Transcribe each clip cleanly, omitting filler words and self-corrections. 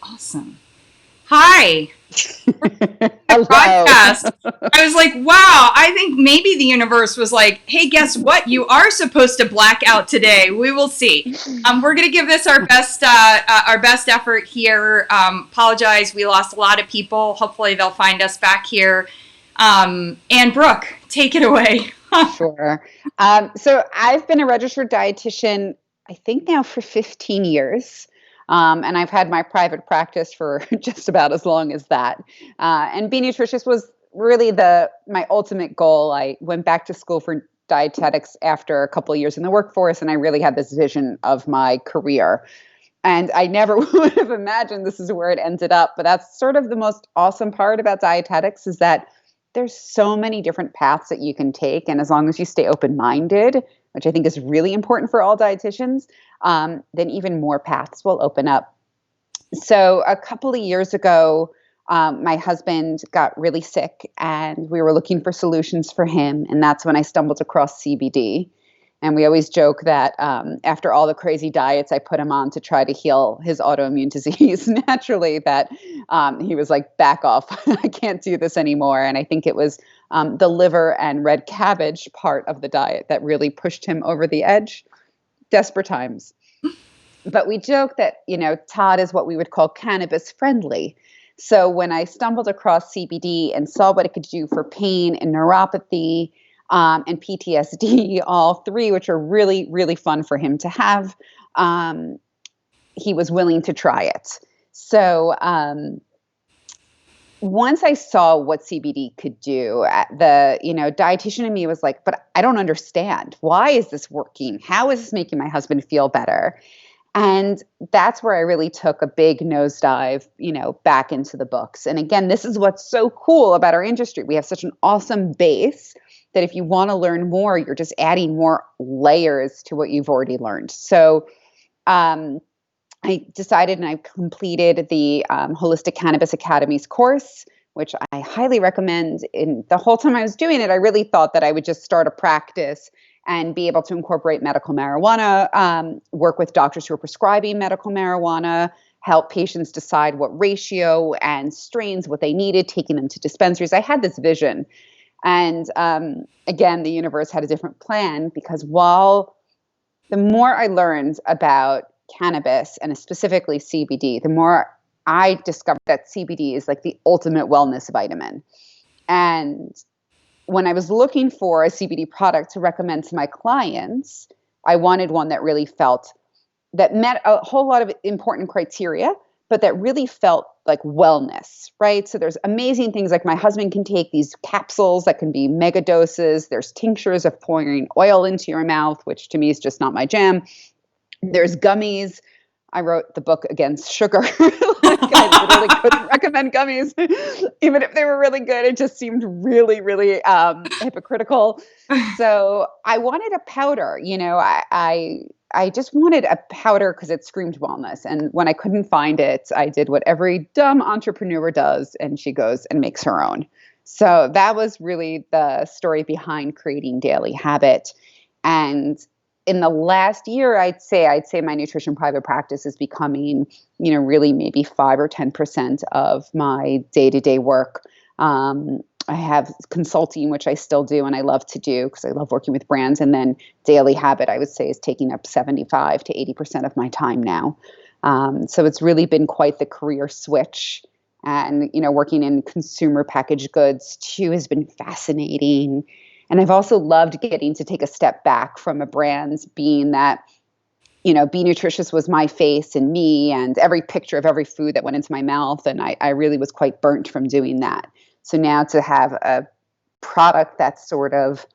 Awesome. Hi. Hello. Broadcast. I was like, wow, I think maybe the universe was like, hey, guess what? You are supposed to black out today. We will see. We're gonna give this our best effort here. Apologize, we lost a lot of people. Hopefully, they'll find us back here. And Brooke, take it away. Sure. So I've been a registered dietitian, I think now for 15 years. And I've had my private practice for just about as long as that. And Be Nutritious was really my ultimate goal. I went back to school for dietetics after a couple of years in the workforce, and I really had this vision of my career. And I never would have imagined this is where it ended up. But that's sort of the most awesome part about dietetics is that there's so many different paths that you can take. And as long as you stay open-minded, which I think is really important for all dietitians, then even more paths will open up. So a couple of years ago, my husband got really sick and we were looking for solutions for him. And that's when I stumbled across CBD. And we always joke that after all the crazy diets I put him on to try to heal his autoimmune disease naturally, that he was like, back off. I can't do this anymore. And I think it was the liver and red cabbage part of the diet that really pushed him over the edge. Desperate times. But we joke that, Todd is what we would call cannabis friendly. So when I stumbled across CBD and saw what it could do for pain and neuropathy, and PTSD, all three, which are really, really fun for him to have, he was willing to try it. So once I saw what CBD could do, the dietitian in me was like, but I don't understand. Why is this working? How is this making my husband feel better? And that's where I really took a big nosedive, back into the books. And again, this is what's so cool about our industry. We have such an awesome base that if you want to learn more, you're just adding more layers to what you've already learned. So I decided and I completed the Holistic Cannabis Academy's course, which I highly recommend. In the whole time I was doing it, I really thought that I would just start a practice and be able to incorporate medical marijuana, work with doctors who are prescribing medical marijuana, help patients decide what ratio and strains, what they needed, taking them to dispensaries. I had this vision. And again, the universe had a different plan because the more I learned about cannabis and specifically CBD, the more I discovered that CBD is like the ultimate wellness vitamin. And when I was looking for a CBD product to recommend to my clients, I wanted one that really that met a whole lot of important criteria, but that really felt like wellness, right? So there's amazing things like my husband can take these capsules that can be mega doses. There's tinctures of pouring oil into your mouth, which to me is just not my jam. There's gummies. I wrote the book against sugar. I literally couldn't recommend gummies, even if they were really good. It just seemed really, really hypocritical. So I wanted a powder. I just wanted a powder because it screamed wellness. And when I couldn't find it, I did what every dumb entrepreneur does, and she goes and makes her own. So that was really the story behind creating Daily Habit. And in the last year, I'd say my nutrition private practice is becoming, really maybe 5 or 10% of my day-to-day work. I have consulting, which I still do and I love to do because I love working with brands. And then Daily Habit, I would say, is taking up 75 to 80% of my time now. So it's really been quite the career switch. And, working in consumer packaged goods too has been fascinating. And I've also loved getting to take a step back from a brand, being that, Be Nutritious was my face and me and every picture of every food that went into my mouth. And I really was quite burnt from doing that. So now to have a product that's sort of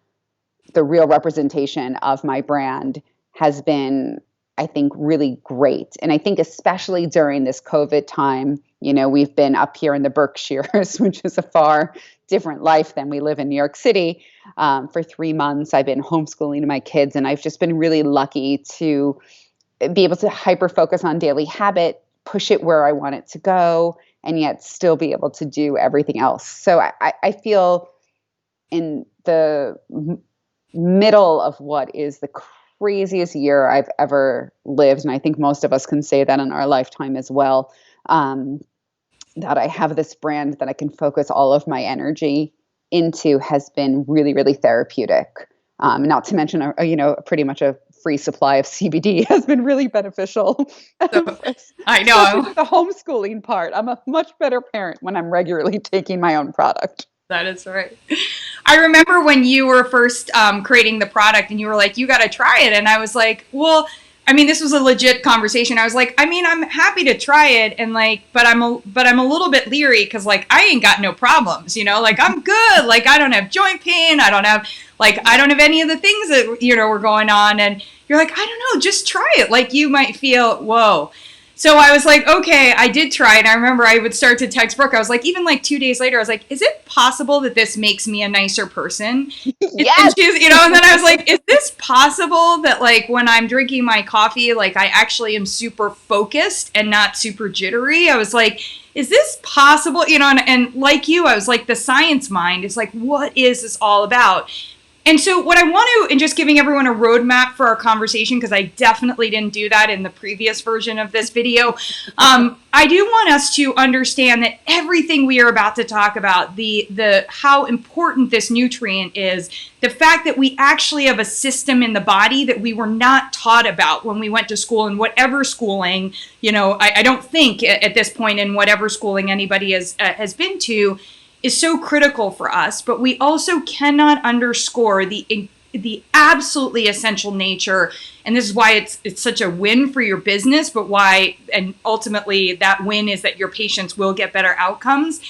the real representation of my brand has been, I think, really great. And I think especially during this COVID time, we've been up here in the Berkshires, which is a far different life than we live in New York City. For 3 months, I've been homeschooling my kids, and I've just been really lucky to be able to hyper focus on Daily Habit, push it where I want it to go, and yet still be able to do everything else. So I feel in the middle of what is the craziest year I've ever lived, and I think most of us can say that in our lifetime as well. that I have this brand that I can focus all of my energy into has been really, really therapeutic. Not to mention, pretty much a free supply of CBD has been really beneficial. So I Especially know for the homeschooling part. I'm a much better parent when I'm regularly taking my own product. that is right. I remember when you were first creating the product and you were like, you got to try it. And I was like, well, I mean, this was a legit conversation. I was like, I mean, I'm happy to try it. And like, but I'm a little bit leery because like, I ain't got no problems, like I'm good. Like, I don't have joint pain. I don't have any of the things that, were going on. And you're like, I don't know, just try it. Like you might feel, whoa. So I was like, okay, I did try it. I remember I would start to text Brooke. I was like, even like 2 days later, I was like, is it possible that this makes me a nicer person? Yes. And she's, and then I was like, is this possible that like when I'm drinking my coffee, like I actually am super focused and not super jittery? I was like, is this possible? And like you, I was like, the science mind is like, what is this all about? And so what I want to, and just giving everyone a roadmap for our conversation, because I definitely didn't do that in the previous version of this video, I do want us to understand that everything we are about to talk about, the how important this nutrient is, the fact that we actually have a system in the body that we were not taught about when we went to school, and whatever schooling, I don't think at this point in whatever schooling anybody has been to, is so critical for us, but we also cannot underscore the absolutely essential nature, and this is why it's such a win for your business, but why, and ultimately that win is that your patients will get better outcomes.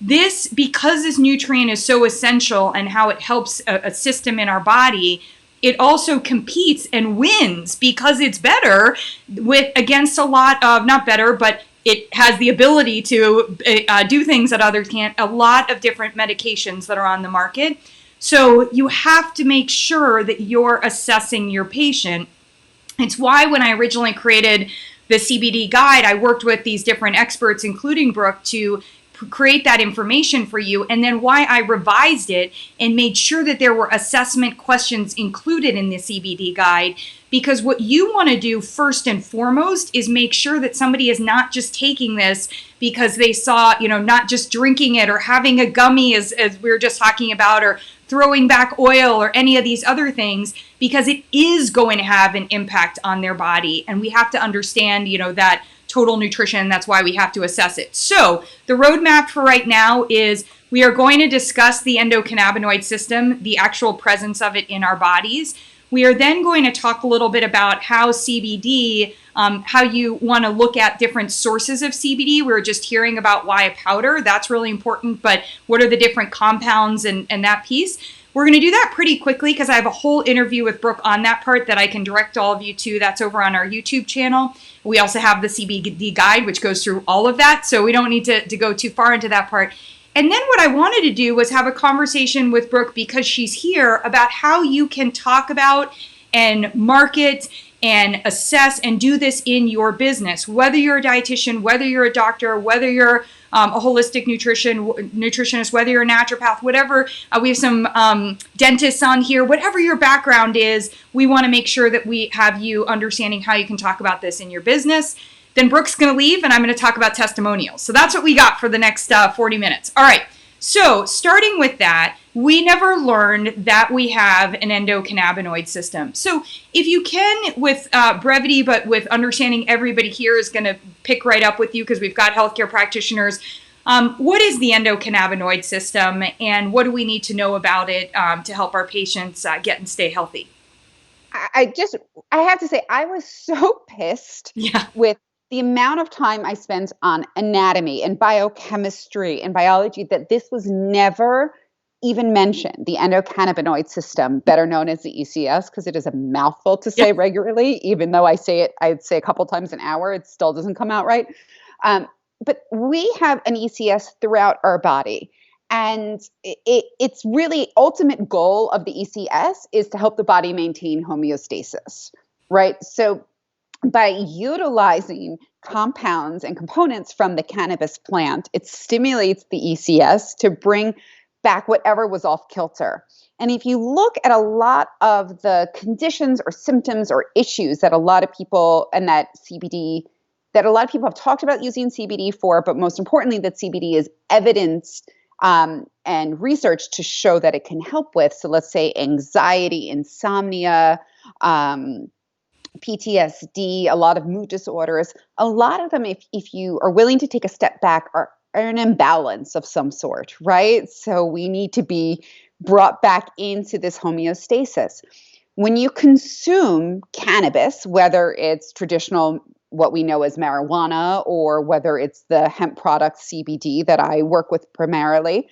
Because this nutrient is so essential and how it helps a system in our body, it also competes and wins because it's better against a lot of, not better, but it has the ability to do things that others can't, a lot of different medications that are on the market. So you have to make sure that you're assessing your patient. It's why when I originally created the CBD guide, I worked with these different experts, including Brooke, to create that information for you, and then why I revised it and made sure that there were assessment questions included in the CBD guide, because what you want to do first and foremost is make sure that somebody is not just taking this because they saw, not just drinking it or having a gummy as we were just talking about, or throwing back oil or any of these other things, because it is going to have an impact on their body. And we have to understand, that total nutrition. That's why we have to assess it. So the roadmap for right now is we are going to discuss the endocannabinoid system, the actual presence of it in our bodies. We are then going to talk a little bit about how CBD, how you want to look at different sources of CBD. We were just hearing about why a powder. That's really important, but what are the different compounds and that piece? We're going to do that pretty quickly because I have a whole interview with Brooke on that part that I can direct all of you to. That's over on our YouTube channel. We also have the CBD guide, which goes through all of that. So we don't need to go too far into that part. And then what I wanted to do was have a conversation with Brooke, because she's here, about how you can talk about and market and assess and do this in your business, whether you're a dietitian, whether you're a doctor, whether you're a holistic nutritionist, whether you're a naturopath, whatever. We have some dentists on here. Whatever your background is, we want to make sure that we have you understanding how you can talk about this in your business. Then Brooke's going to leave, and I'm going to talk about testimonials. So that's what we got for the next 40 minutes. All right. So starting with that, we never learned that we have an endocannabinoid system. So if you can, with brevity, but with understanding everybody here is going to pick right up with you because we've got healthcare practitioners. What is the endocannabinoid system, and what do we need to know about it to help our patients get and stay healthy? I have to say, I was so pissed with the amount of time I spent on anatomy and biochemistry and biology that this was never even mentioned. The endocannabinoid system, better known as the ECS, because it is a mouthful to say regularly, even though I'd say a couple times an hour, it still doesn't come out right. But we have an ECS throughout our body. And it's really ultimate goal of the ECS is to help the body maintain homeostasis, right? So by utilizing compounds and components from the cannabis plant, it stimulates the ECS to bring back whatever was off kilter. And if you look at a lot of the conditions or symptoms or issues that a lot of people and that CBD that a lot of people have talked about using CBD for, but most importantly, that CBD is evidenced and research to show that it can help with. So let's say anxiety, insomnia, PTSD, a lot of mood disorders. A lot of them, if you are willing to take a step back, are an imbalance of some sort, right? So we need to be brought back into this homeostasis. When you consume cannabis, whether it's traditional, what we know as marijuana, or whether it's the hemp product CBD that I work with primarily,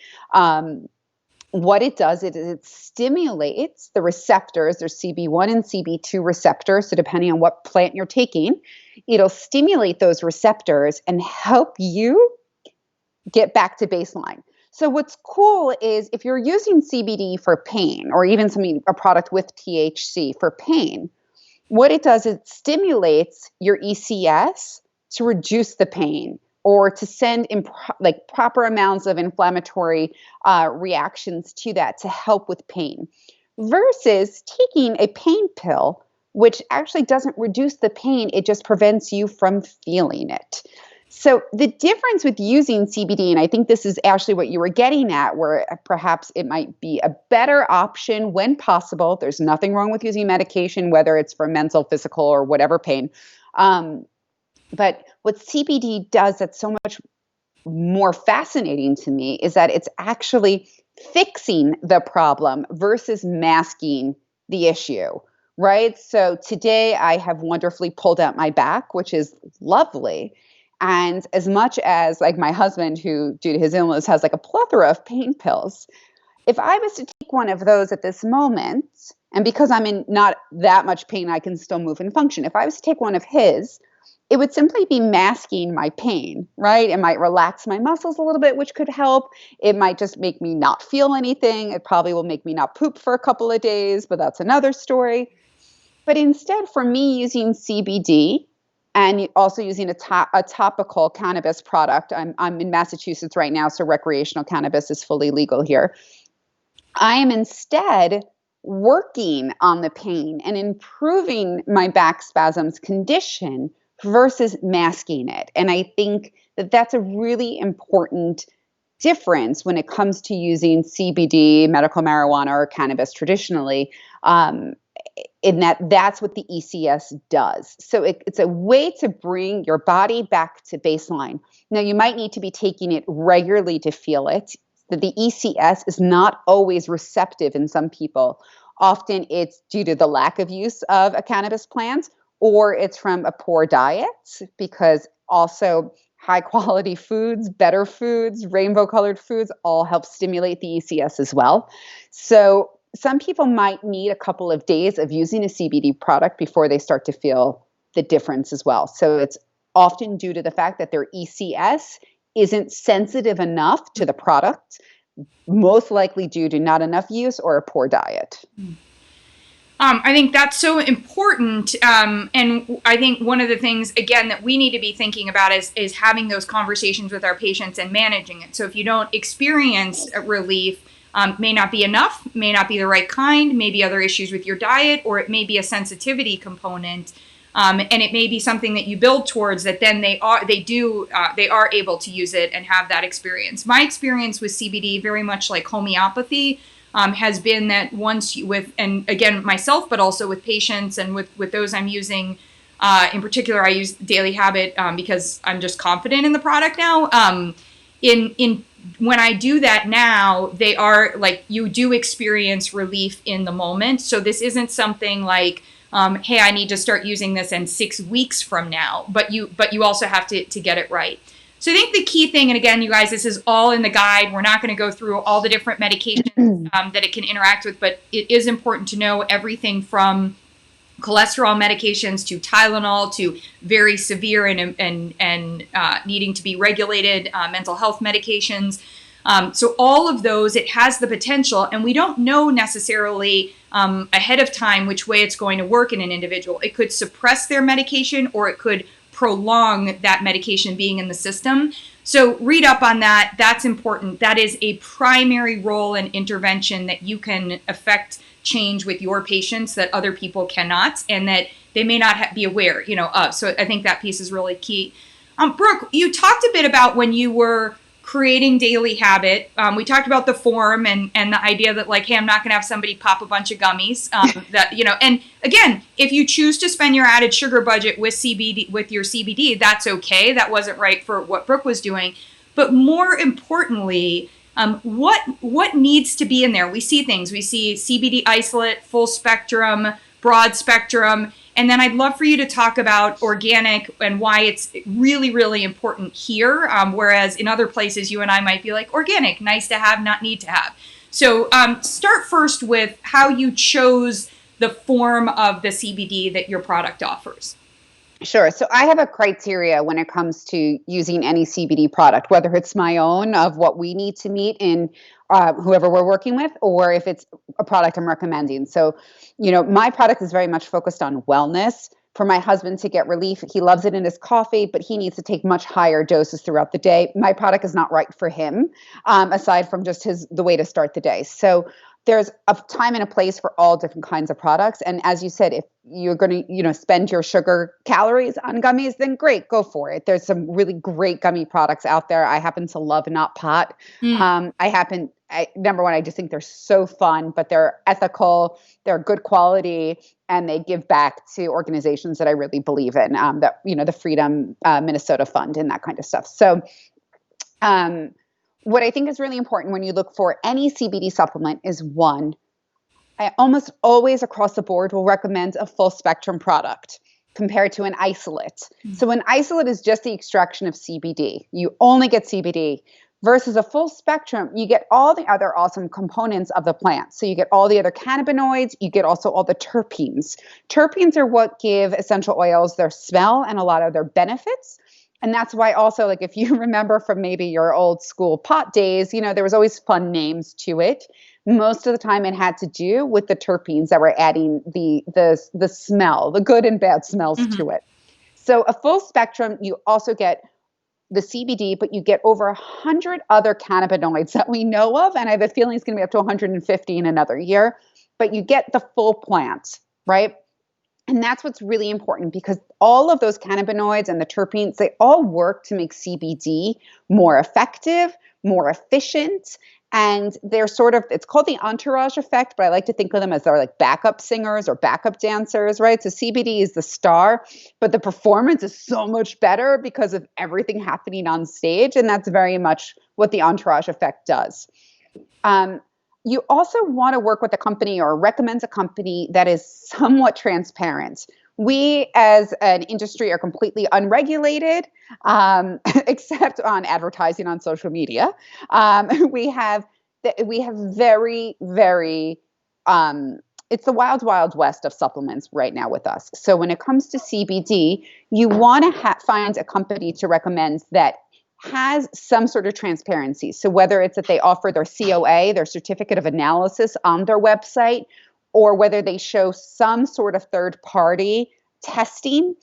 what it does is it stimulates the receptors. There's CB1 and CB2 receptors. So depending on what plant you're taking, it'll stimulate those receptors and help you get back to baseline. So what's cool is if you're using CBD for pain, or even a product with THC for pain, what it does is it stimulates your ECS to reduce the pain, or to send proper amounts of inflammatory reactions to that to help with pain, versus taking a pain pill, which actually doesn't reduce the pain, it just prevents you from feeling it. So the difference with using CBD, and I think this is actually what you were getting at, where perhaps it might be a better option when possible. There's nothing wrong with using medication, whether it's for mental, physical, or whatever pain. But what CBD does that's so much more fascinating to me is that it's actually fixing the problem versus masking the issue, right? So today I have wonderfully pulled out my back, which is lovely. And as much as like my husband, who due to his illness has like a plethora of pain pills, if I was to take one of those at this moment, and because I'm in not that much pain, I can still move and function. If I was to take one of his, it would simply be masking my pain, right? It might relax my muscles a little bit, which could help. It might just make me not feel anything. It probably will make me not poop for a couple of days, but that's another story. But instead, for me using CBD and also using a topical cannabis product, I'm in Massachusetts right now, so recreational cannabis is fully legal here. I am instead working on the pain and improving my back spasms condition versus masking it. And I think that that's a really important difference when it comes to using CBD, medical marijuana, or cannabis traditionally, in that's what the ECS does. So it's a way to bring your body back to baseline. Now, you might need to be taking it regularly to feel it. The ECS is not always receptive in some people. Often it's due to the lack of use of a cannabis plant, or it's from a poor diet, because also high quality foods, better foods, rainbow colored foods all help stimulate the ECS as well. So some people might need a couple of days of using a CBD product before they start to feel the difference as well. So it's often due to the fact that their ECS isn't sensitive enough to the product, most likely due to not enough use or a poor diet. I think that's so important. And I think one of the things, again, that we need to be thinking about is having those conversations with our patients and managing it. So if you don't experience relief, may not be enough, may not be the right kind, maybe other issues with your diet, or it may be a sensitivity component. And it may be something that you build towards that then they are able to use it and have that experience. My experience with CBD, very much like homeopathy, has been that once and again, myself, but also with patients and with those I'm using, in particular, I use Daily Habit because I'm just confident in the product now. When I do that now, they are like, you do experience relief in the moment. So this isn't something like, hey, I need to start using this in 6 weeks from now, but you also have to get it right. So I think the key thing, and again, you guys, this is all in the guide. We're not going to go through all the different medications that it can interact with, but it is important to know everything from cholesterol medications to Tylenol to very severe and needing to be regulated mental health medications. So all of those, it has the potential, and we don't know necessarily ahead of time which way it's going to work in an individual. It could suppress their medication, or it could prolong that medication being in the system. So read up on that. That's important. That is a primary role and intervention that you can affect change with your patients that other people cannot, and that they may not be aware, of. So I think that piece is really key. Brooke, you talked a bit about when you were creating Daily Habit. We talked about the form and the idea that like, hey, I'm not going to have somebody pop a bunch of gummies. And again, if you choose to spend your added sugar budget with CBD, with your CBD, that's okay. That wasn't right for what Brooke was doing. But more importantly, what needs to be in there? We see things. We see CBD isolate, full spectrum, broad spectrum. And then I'd love for you to talk about organic and why it's really, really important here. Whereas in other places, you and I might be like, organic, nice to have, not need to have. So start first with how you chose the form of the CBD that your product offers. Sure. So I have a criteria when it comes to using any CBD product, whether it's my own of what we need to meet in whoever we're working with, or if it's a product I'm recommending. So, my product is very much focused on wellness. For my husband to get relief, he loves it in his coffee, but he needs to take much higher doses throughout the day. My product is not right for him, aside from just the way to start the day. So there's a time and a place for all different kinds of products. And as you said, if you're going to, spend your sugar calories on gummies, then great, go for it. There's some really great gummy products out there. I happen to love Not Pot. Number one, I just think they're so fun, but they're ethical, they're good quality, and they give back to organizations that I really believe in, the Freedom Minnesota Fund and that kind of stuff. So, what I think is really important when you look for any CBD supplement is one, I almost always across the board will recommend a full spectrum product compared to an isolate. Mm-hmm. So an isolate is just the extraction of CBD. You only get CBD versus a full spectrum. You get all the other awesome components of the plant. So you get all the other cannabinoids. You get also all the terpenes. Terpenes are what give essential oils their smell and a lot of their benefits. And that's why also, like, if you remember from maybe your old school pot days, there was always fun names to it. Most of the time it had to do with the terpenes that were adding the smell, the good and bad smells to it. So a full spectrum, you also get the CBD, but you get over 100 other cannabinoids that we know of. And I have a feeling it's going to be up to 150 in another year, but you get the full plant, right? And that's what's really important because all of those cannabinoids and the terpenes, they all work to make CBD more effective, more efficient. And they're it's called the entourage effect, but I like to think of them as they're like backup singers or backup dancers, right? So CBD is the star, but the performance is so much better because of everything happening on stage. And that's very much what the entourage effect does. You also want to work with a company or recommend a company that is somewhat transparent. We as an industry are completely unregulated, except on advertising on social media. We have very, very, it's the wild, wild west of supplements right now with us. So when it comes to CBD, you want to find a company to recommend that has some sort of transparency. So whether it's that they offer their COA, their certificate of analysis on their website, or whether they show some sort of third party testing,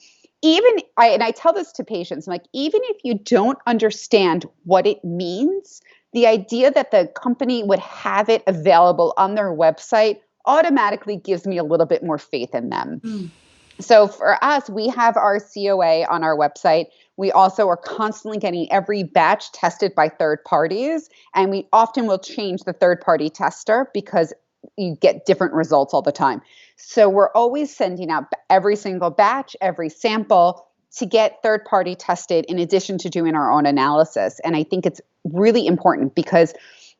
I tell this to patients, I'm like, even if you don't understand what it means, the idea that the company would have it available on their website automatically gives me a little bit more faith in them. So for us, we have our COA on our website. We also are constantly getting every batch tested by third parties, and we often will change the third party tester because you get different results all the time. So we're always sending out every single batch, every sample to get third party tested in addition to doing our own analysis. And I think it's really important because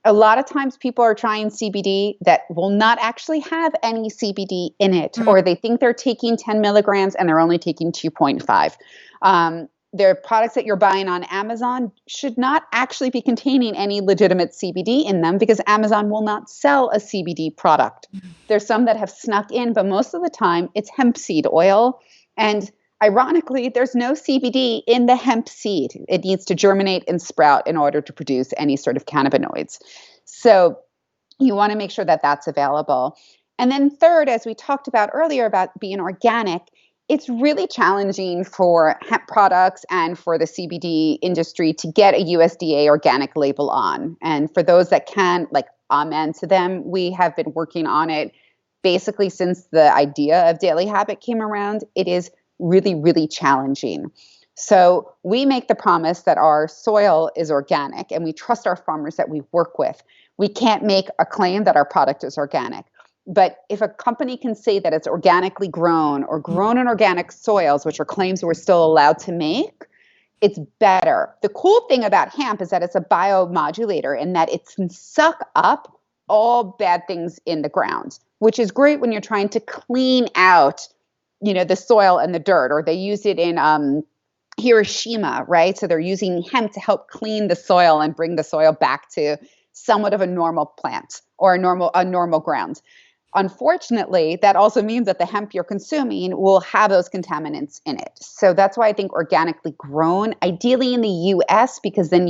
a lot of times people are trying CBD that will not actually have any CBD in it, or they think they're taking 10 milligrams and they're only taking 2.5. Their products that you're buying on Amazon should not actually be containing any legitimate CBD in them because Amazon will not sell a CBD product. There's some that have snuck in, but most of the time it's hemp seed oil. And ironically, there's no CBD in the hemp seed. It needs to germinate and sprout in order to produce any sort of cannabinoids. So you want to make sure that that's available. And then third, as we talked about earlier about being organic, it's really challenging for hemp products and for the CBD industry to get a USDA organic label on. And for those that can, like, amen to them, we have been working on it basically since the idea of Daily Habit came around, it is really, really challenging. So we make the promise that our soil is organic and we trust our farmers that we work with. We can't make a claim that our product is organic. But if a company can say that it's organically grown or grown in organic soils, which are claims we're still allowed to make, it's better. The cool thing about hemp is that it's a biomodulator in that it can suck up all bad things in the ground, which is great when you're trying to clean out, the soil and the dirt. Or they use it in Hiroshima, right? So they're using hemp to help clean the soil and bring the soil back to somewhat of a normal plant or a normal ground. Unfortunately, that also means that the hemp you're consuming will have those contaminants in it. So that's why I think organically grown, ideally in the US, because then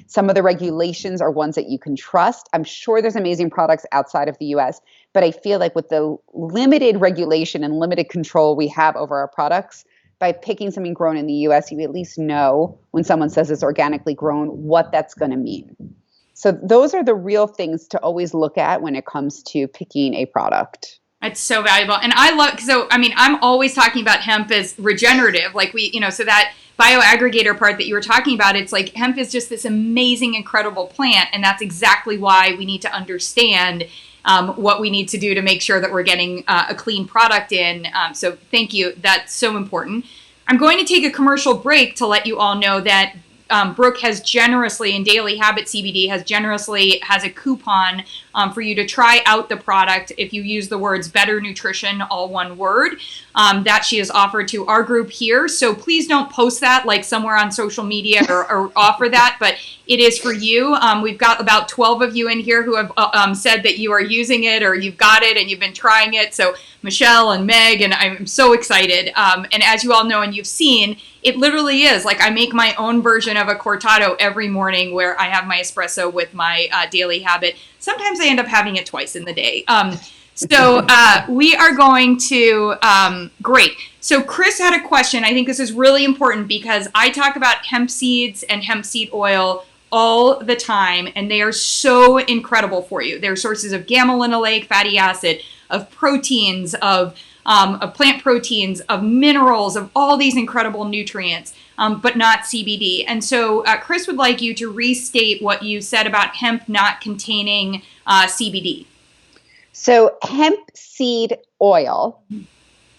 some of the regulations are ones that you can trust. I'm sure there's amazing products outside of the US, but I feel like with the limited regulation and limited control we have over our products, by picking something grown in the US, you at least know when someone says it's organically grown, what that's going to mean. So those are the real things to always look at when it comes to picking a product. It's so valuable. And I'm always talking about hemp as regenerative, so that bioaggregator part that you were talking about, it's like hemp is just this amazing, incredible plant. And that's exactly why we need to understand what we need to do to make sure that we're getting a clean product in. So thank you. That's so important. I'm going to take a commercial break to let you all know that Brooke has generously, and Daily Habit CBD has a coupon for you to try out the product if you use the words better nutrition, all one word, that she has offered to our group here. So please don't post that like somewhere on social media or offer that, but it is for you. We've got about 12 of you in here who have said that you are using it or you've got it and you've been trying it. So Michelle and Meg, and I'm so excited. And as you all know and you've seen, it literally is like I make my own version of a cortado every morning where I have my espresso with my Daily Habit. Sometimes I end up having it twice in the day. So we are going to, great. So Chris had a question. I think this is really important because I talk about hemp seeds and hemp seed oil all the time, and they are so incredible for you. They're sources of gamma-linolenic fatty acid, of proteins, of plant proteins, of minerals, of all these incredible nutrients, but not CBD. And so Chris would like you to restate what you said about hemp not containing CBD. So hemp seed oil,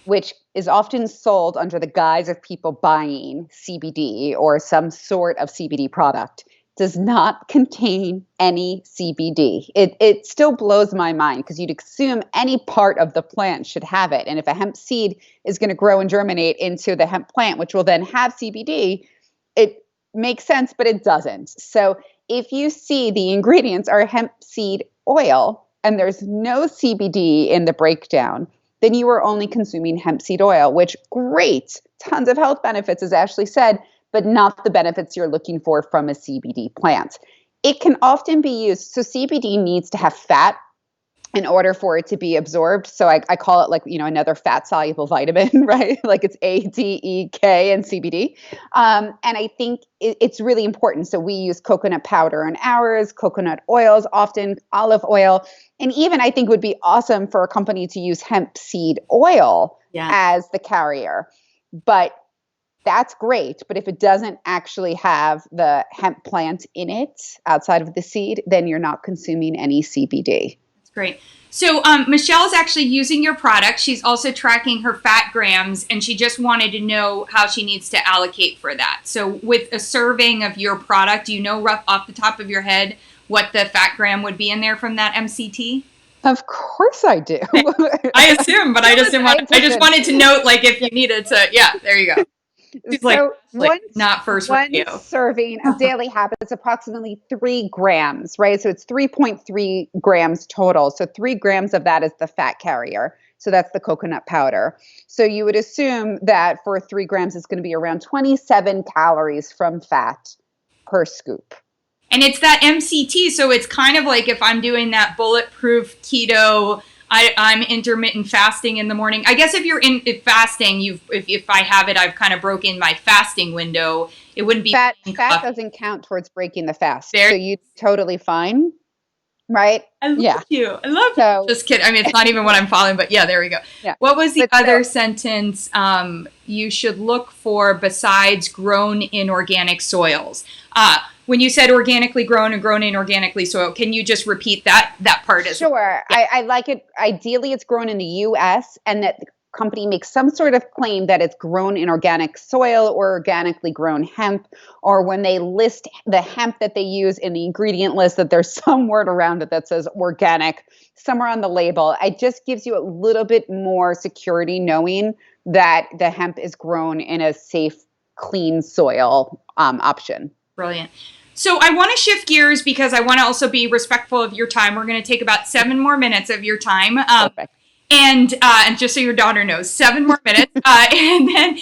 which is often sold under the guise of people buying CBD or some sort of CBD product, does not contain any CBD. It still blows my mind because you'd assume any part of the plant should have it. And if a hemp seed is going to grow and germinate into the hemp plant, which will then have CBD, it makes sense, but it doesn't. So if you see the ingredients are hemp seed oil and there's no CBD in the breakdown, then you are only consuming hemp seed oil, which great, tons of health benefits, as Ashley said, but not the benefits you're looking for from a CBD plant. It can often be used. So CBD needs to have fat in order for it to be absorbed. So I call it like, another fat soluble vitamin, right? Like it's A, D, E, K, and CBD. And I think it's really important. So we use coconut powder in ours, coconut oils, often olive oil. And even I think would be awesome for a company to use hemp seed oil as the carrier. But that's great. But if it doesn't actually have the hemp plant in it outside of the seed, then you're not consuming any CBD. That's great. So Michelle is actually using your product. She's also tracking her fat grams, and she just wanted to know how she needs to allocate for that. So with a serving of your product, do you know rough off the top of your head what the fat gram would be in there from that MCT? Of course I do. I assume, but I just wanted to note, like, if you needed to. Yeah, there you go. It's so not first one radio. serving of Daily Habit is approximately 3 grams, right? So it's 3.3 grams total. So 3 grams of that is the fat carrier. So that's the coconut powder. So you would assume that for 3 grams, it's going to be around 27 calories from fat per scoop. And it's that MCT. So it's kind of like if I'm doing that bulletproof keto, I'm intermittent fasting in the morning. I guess if you're if fasting, if I have it, I've kind of broken my fasting window. It wouldn't be fat doesn't count towards breaking the fast. So you're totally fine. right? I love Yeah. you. I love you. So Just kidding. I mean, it's not even what I'm following, but yeah, there we go. yeah. What was the But other so, sentence you should look for besides grown in organic soils? When you said organically grown and grown in organically soil, can you just repeat that part as well? sure. Yeah. I like it. Ideally, it's grown in the US and that the company makes some sort of claim that it's grown in organic soil or organically grown hemp, or when they list the hemp that they use in the ingredient list, that there's some word around it that says organic somewhere on the label. It just gives you a little bit more security knowing that the hemp is grown in a safe, clean soil option. Brilliant. So I want to shift gears because I want to also be respectful of your time. We're going to take about 7 more minutes of your time. Perfect. And just so your daughter knows, 7 more minutes. And then,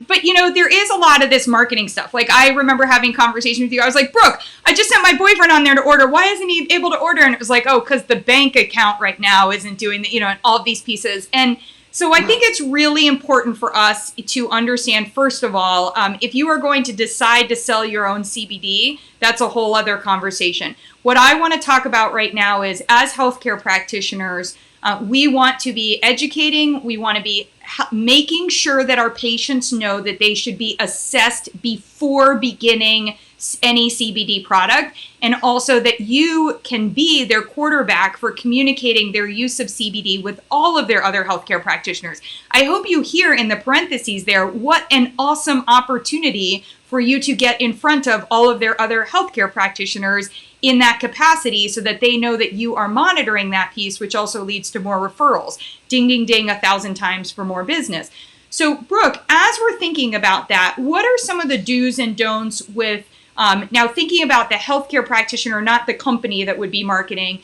but there is a lot of this marketing stuff. Like I remember having conversation with you. I was like, Brooke, I just sent my boyfriend on there to order. Why isn't he able to order? And it was like, oh, because the bank account right now isn't doing the, and all of these pieces. And so I think it's really important for us to understand, first of all, if you are going to decide to sell your own CBD, that's a whole other conversation. What I want to talk about right now is, as healthcare practitioners, we want to be educating. We want to be making sure that our patients know that they should be assessed before beginning any CBD product, and also that you can be their quarterback for communicating their use of CBD with all of their other healthcare practitioners. I hope you hear in the parentheses there what an awesome opportunity for you to get in front of all of their other healthcare practitioners in that capacity, so that they know that you are monitoring that piece, which also leads to more referrals. Ding, ding, ding, 1,000 times for more business. So, Brooke, as we're thinking about that, what are some of the do's and don'ts with now thinking about the healthcare practitioner, not the company that would be marketing,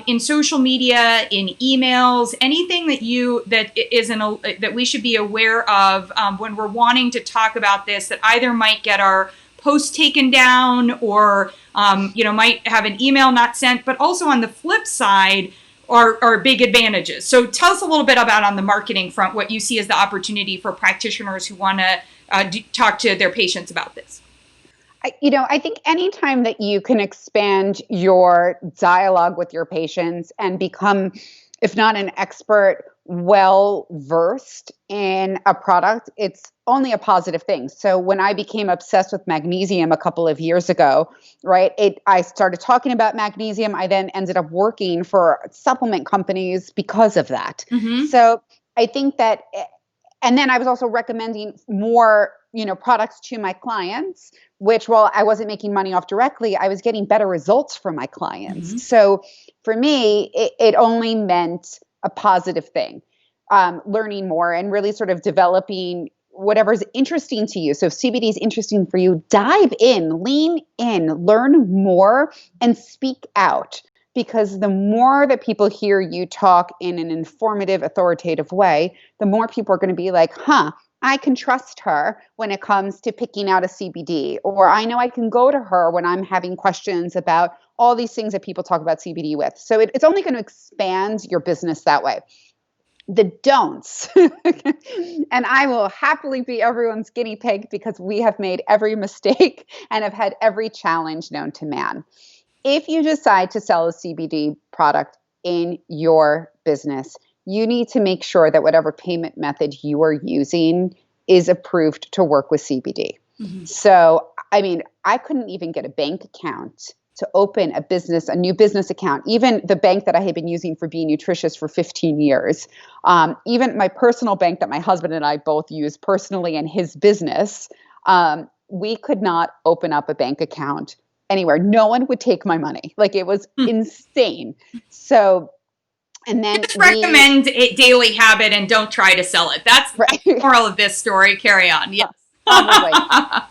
in social media, in emails, anything that we should be aware of when we're wanting to talk about this, that either might get our post taken down or might have an email not sent, but also on the flip side are big advantages. So tell us a little bit about, on the marketing front, what you see as the opportunity for practitioners who want to talk to their patients about this. I think anytime that you can expand your dialogue with your patients and become, if not an expert, well versed in a product, it's only a positive thing. So when I became obsessed with magnesium a couple of years ago, right, I started talking about magnesium. I then ended up working for supplement companies because of that. Mm-hmm. So I think that, and then I was also recommending more, products to my clients, which, while I wasn't making money off directly, I was getting better results for my clients. Mm-hmm. So for me, it only meant a positive thing. Learning more and really sort of developing whatever's interesting to you. So if CBD is interesting for you, dive in, lean in, learn more, and speak out. Because the more that people hear you talk in an informative, authoritative way, the more people are going to be like, I can trust her when it comes to picking out a CBD, or I know I can go to her when I'm having questions about all these things that people talk about CBD with. So it's only going to expand your business that way. The don'ts, and I will happily be everyone's guinea pig because we have made every mistake and have had every challenge known to man. If you decide to sell a CBD product in your business, you need to make sure that whatever payment method you are using is approved to work with CBD. Mm-hmm. So, I couldn't even get a bank account to open a new business account. Even the bank that I had been using for Be Nutritious for 15 years, even my personal bank that my husband and I both use personally in his business, we could not open up a bank account anywhere. No one would take my money. Like, it was insane. So, and then just recommend a daily habit and don't try to sell it. That's the moral of this story. Carry on. Yes. Probably.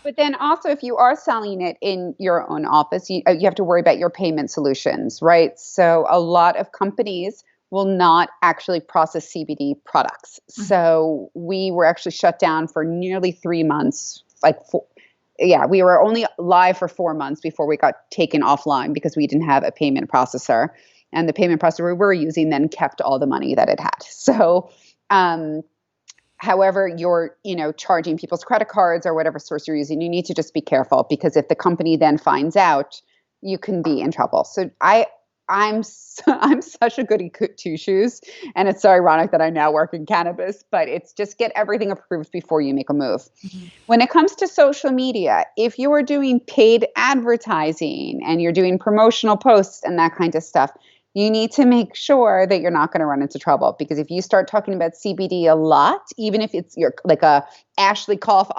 But then also, if you are selling it in your own office, you have to worry about your payment solutions, right? So a lot of companies will not actually process CBD products. Mm-hmm. So we were actually shut down for nearly 3 months. We were only live for 4 months before we got taken offline because we didn't have a payment processor. And the payment processor we were using then kept all the money that it had. So, however you're, charging people's credit cards or whatever source you're using, you need to just be careful, because if the company then finds out, you can be in trouble. So I I'm such a goody two shoes, and it's so ironic that I now work in cannabis. But it's just get everything approved before you make a move. Mhm. When it comes to social media, if you are doing paid advertising and you're doing promotional posts and that kind of stuff, you need to make sure that you're not going to run into trouble, because if you start talking about CBD a lot, even if it's your like a Ashley Koff,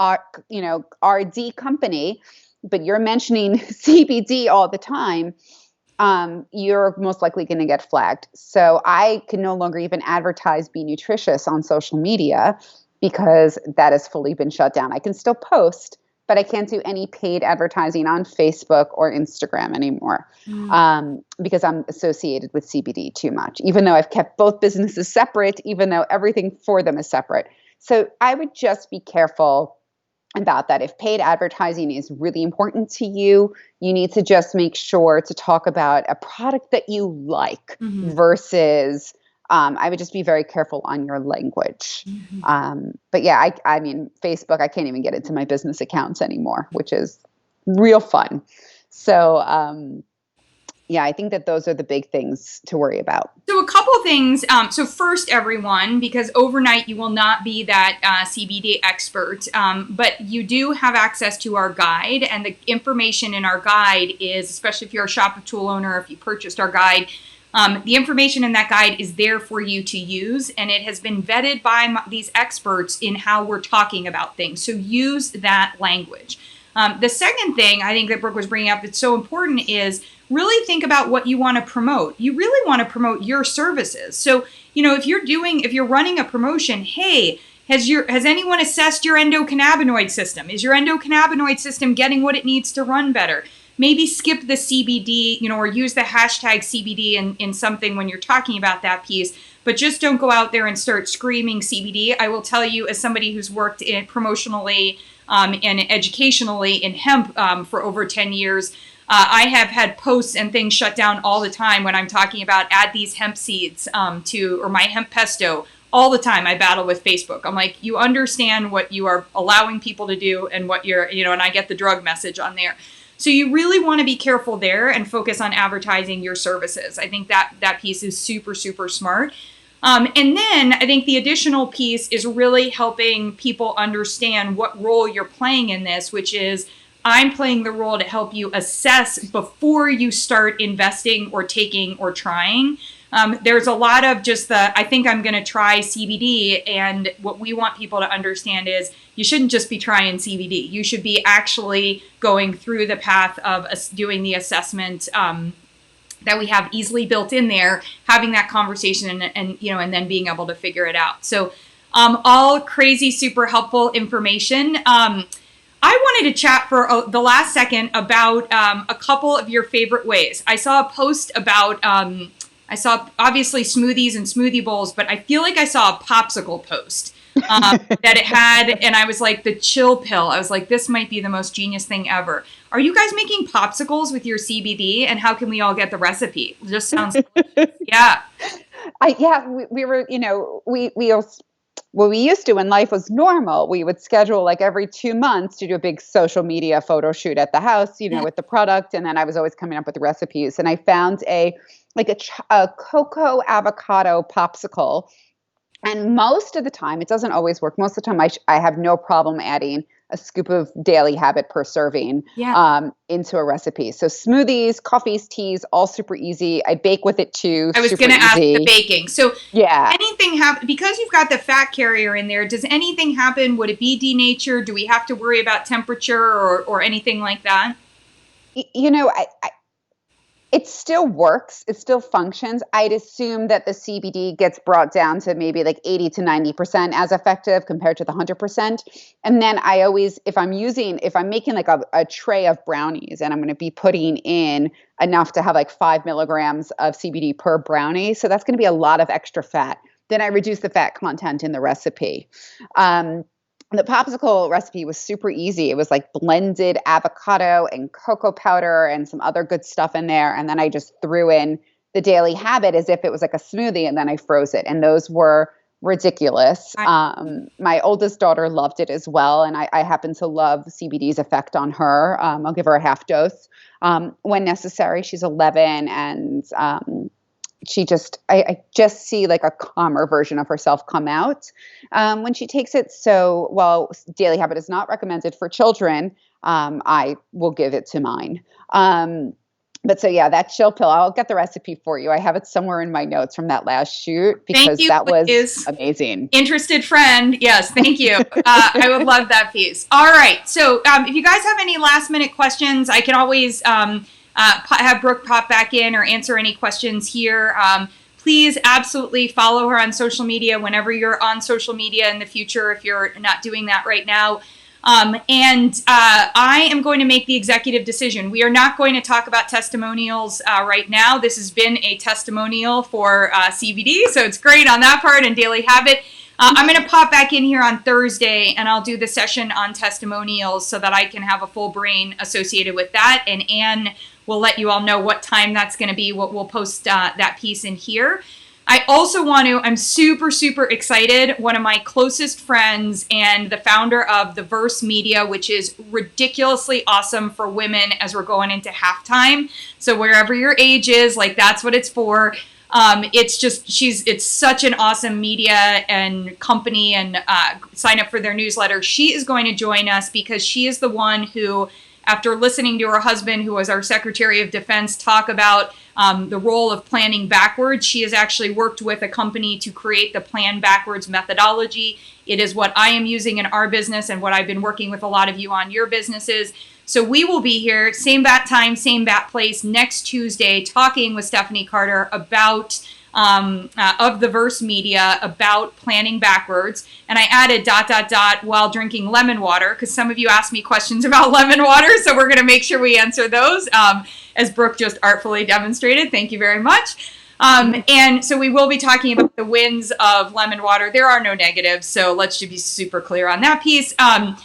RD company, but you're mentioning CBD all the time, you're most likely going to get flagged. So I can no longer even advertise Be Nutritious on social media because that has fully been shut down. I can still post, but I can't do any paid advertising on Facebook or Instagram anymore, because I'm associated with CBD too much, even though I've kept both businesses separate, even though everything for them is separate. So I would just be careful about that. If paid advertising is really important to you, you need to just make sure to talk about a product that you like versus I would just be very careful on your language. But yeah, I mean, Facebook, I can't even get into my business accounts anymore, which is real fun. So yeah, I think that those are the big things to worry about. So a couple of things. So first, everyone, because overnight you will not be that CBD expert, but you do have access to our guide, and the information in our guide is, especially if you're a Shop of Tool owner, if you purchased our guide, the information in that guide is there for you to use, and it has been vetted by these experts in how we're talking about things. So use that language. The second thing I think that Brooke was bringing up that's so important is really think about what you want to promote. You really want to promote your services. So, if you're running a promotion, hey, has anyone assessed your endocannabinoid system? Is your endocannabinoid system getting what it needs to run better? Maybe skip the CBD, or use the hashtag CBD in something when you're talking about that piece, but just don't go out there and start screaming CBD. I will tell you, as somebody who's worked in promotionally and educationally in hemp for over 10 years, I have had posts and things shut down all the time when I'm talking about add these hemp seeds or my hemp pesto. All the time I battle with Facebook. I'm like, you understand what you are allowing people to do and what you're, and I get the drug message on there. So you really want to be careful there and focus on advertising your services. I think that piece is super, super smart. And then I think the additional piece is really helping people understand what role you're playing in this, which is I'm playing the role to help you assess before you start investing or taking or trying. There's a lot of just I think I'm going to try CBD. And what we want people to understand is you shouldn't just be trying CBD. You should be actually going through the path of doing the assessment that we have easily built in there, having that conversation and then being able to figure it out. So all crazy, super helpful information. I wanted to chat for the last second about a couple of your favorite ways. I saw a post about, I saw obviously smoothies and smoothie bowls, but I feel like I saw a popsicle post that it had, and I was like, the chill pill. I was like, this might be the most genius thing ever. Are you guys making popsicles with your CBD, and how can we all get the recipe? It just sounds delicious. Yeah. We were, what we used to when life was normal, we would schedule like every 2 months to do a big social media photo shoot at the house, with the product. And then I was always coming up with the recipes. And I found a cocoa avocado popsicle. And most of the time, it doesn't always work. Most of the time, I have no problem adding a scoop of Daily Habit per serving into a recipe. So smoothies, coffees, teas, all super easy. I bake with it too. I was going to ask the baking. So yeah, anything happen because you've got the fat carrier in there? Does anything happen? Would it be denatured? Do we have to worry about temperature or anything like that? It still works. It still functions. I'd assume that the CBD gets brought down to maybe like 80 to 90% as effective compared to the 100%. And then I always, if I'm making like a tray of brownies and I'm going to be putting in enough to have like 5 milligrams of CBD per brownie. So that's going to be a lot of extra fat. Then I reduce the fat content in the recipe. The popsicle recipe was super easy. It was like blended avocado and cocoa powder and some other good stuff in there. And then I just threw in the Daily Habit as if it was like a smoothie, and then I froze it. And those were ridiculous. My oldest daughter loved it as well, and I happen to love CBD's effect on her. I'll give her a half dose when necessary. She's 11, and I just see like a calmer version of herself come out when she takes it. So while Daily Habit is not recommended for children, I will give it to mine. But so yeah, that chill pill, I'll get the recipe for you. I have it somewhere in my notes from that last shoot because that was amazing. Interested friend. Yes, thank you. I would love that piece. All right. So if you guys have any last minute questions, I can always have Brooke pop back in or answer any questions here. Please absolutely follow her on social media whenever you're on social media in the future, if you're not doing that right now. And I am going to make the executive decision. We are not going to talk about testimonials right now. This has been a testimonial for CBD, so it's great on that part and Daily Habit. I'm going to pop back in here on Thursday, and I'll do the session on testimonials so that I can have a full brain associated with that. And Anne will let you all know what time that's going to be. We'll post that piece in here. I also I'm super, super excited. One of my closest friends and the founder of the Verse Media, which is ridiculously awesome for women as we're going into halftime. So wherever your age is, like that's what it's for. It's such an awesome media and company, and sign up for their newsletter. She is going to join us because she is the one who, after listening to her husband, who was our Secretary of Defense, talk about the role of planning backwards, she has actually worked with a company to create the Plan Backwards methodology. It is what I am using in our business and what I've been working with a lot of you on your businesses. So we will be here, same bat time, same bat place, next Tuesday, talking with Stephanie Carter about of the Verse Media, about planning backwards. And I added ... while drinking lemon water, because some of you asked me questions about lemon water, so we're going to make sure we answer those, as Brooke just artfully demonstrated. Thank you very much. And so we will be talking about the wins of lemon water. There are no negatives, so let's just be super clear on that piece. And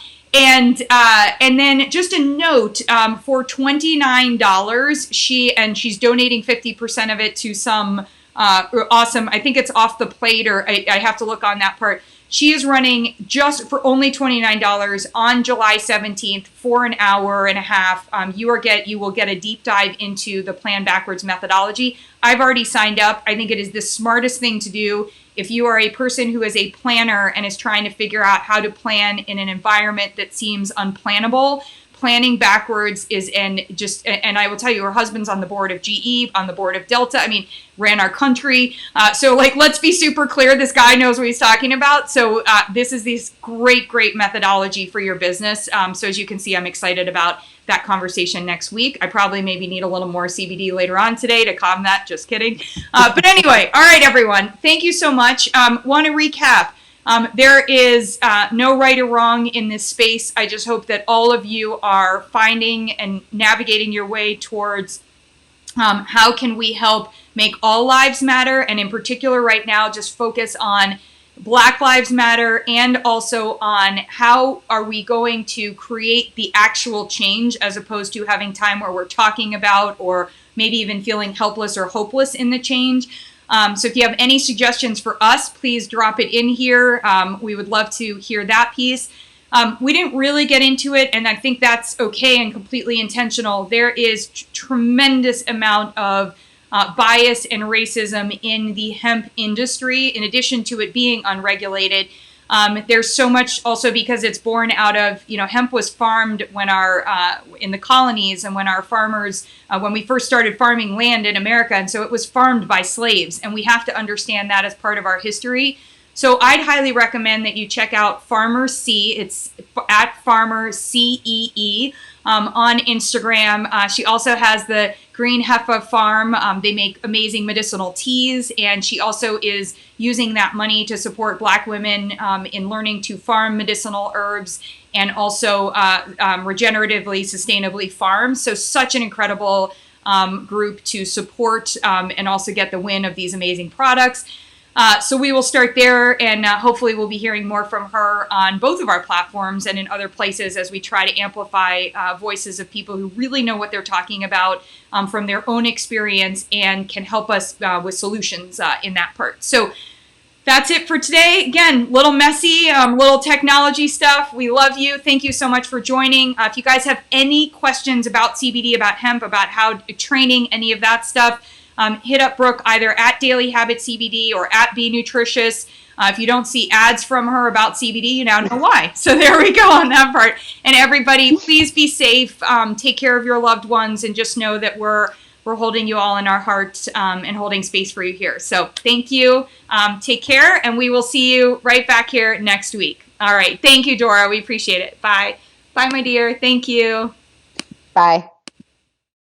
then just a note, for $29, she's donating 50% of it to some awesome, I think it's Off the Plate, or I have to look on that part. She is running just for only $29 on July 17th for an hour and a half. You will get a deep dive into the Plan Backwards methodology. I've already signed up. I think it is the smartest thing to do if you are a person who is a planner and is trying to figure out how to plan in an environment that seems unplannable. Planning backwards and I will tell you, her husband's on the board of GE, on the board of Delta. I mean, ran our country. So like, let's be super clear. This guy knows what he's talking about. So this is this great methodology for your business. So as you can see, I'm excited about that conversation next week. I probably maybe need a little more CBD later on today to calm that. Just kidding. But anyway, all right, everyone. Thank you so much. Want to recap. There is no right or wrong in this space. I just hope that all of you are finding and navigating your way towards how can we help make all lives matter, and in particular right now, just focus on Black Lives Matter, and also on how are we going to create the actual change, as opposed to having time where we're talking about or maybe even feeling helpless or hopeless in the change. So if you have any suggestions for us, please drop it in here. We would love to hear that piece. We didn't really get into it, and I think that's okay and completely intentional. There is tremendous amount of bias and racism in the hemp industry, in addition to it being unregulated. There's so much also because it's born out of, hemp was farmed when in the colonies, and when our farmers, when we first started farming land in America. And so it was farmed by slaves, and we have to understand that as part of our history. So I'd highly recommend that you check out Farmer C. It's at Farmer CEE on Instagram. She also has the Green Heffa Farm. They make amazing medicinal teas, and she also is using that money to support Black women in learning to farm medicinal herbs, and also regeneratively, sustainably farm. So such an incredible group to support and also get the win of these amazing products. So we will start there, and hopefully we'll be hearing more from her on both of our platforms and in other places as we try to amplify voices of people who really know what they're talking about from their own experience and can help us with solutions in that part. So That's it for today. Again, little messy, little technology stuff. We love you. Thank you so much for joining. If you guys have any questions about CBD, about hemp, about how training, any of that stuff, hit up Brooke either at Daily Habit CBD or at Be Nutritious. If you don't see ads from her about CBD, you now know why. So there we go on that part. And everybody, please be safe. Take care of your loved ones, and just know that we're holding you all in our hearts, and holding space for you here. So thank you. Take care, and we will see you right back here next week. All right. Thank you, Dora. We appreciate it. Bye. Bye, my dear. Thank you. Bye.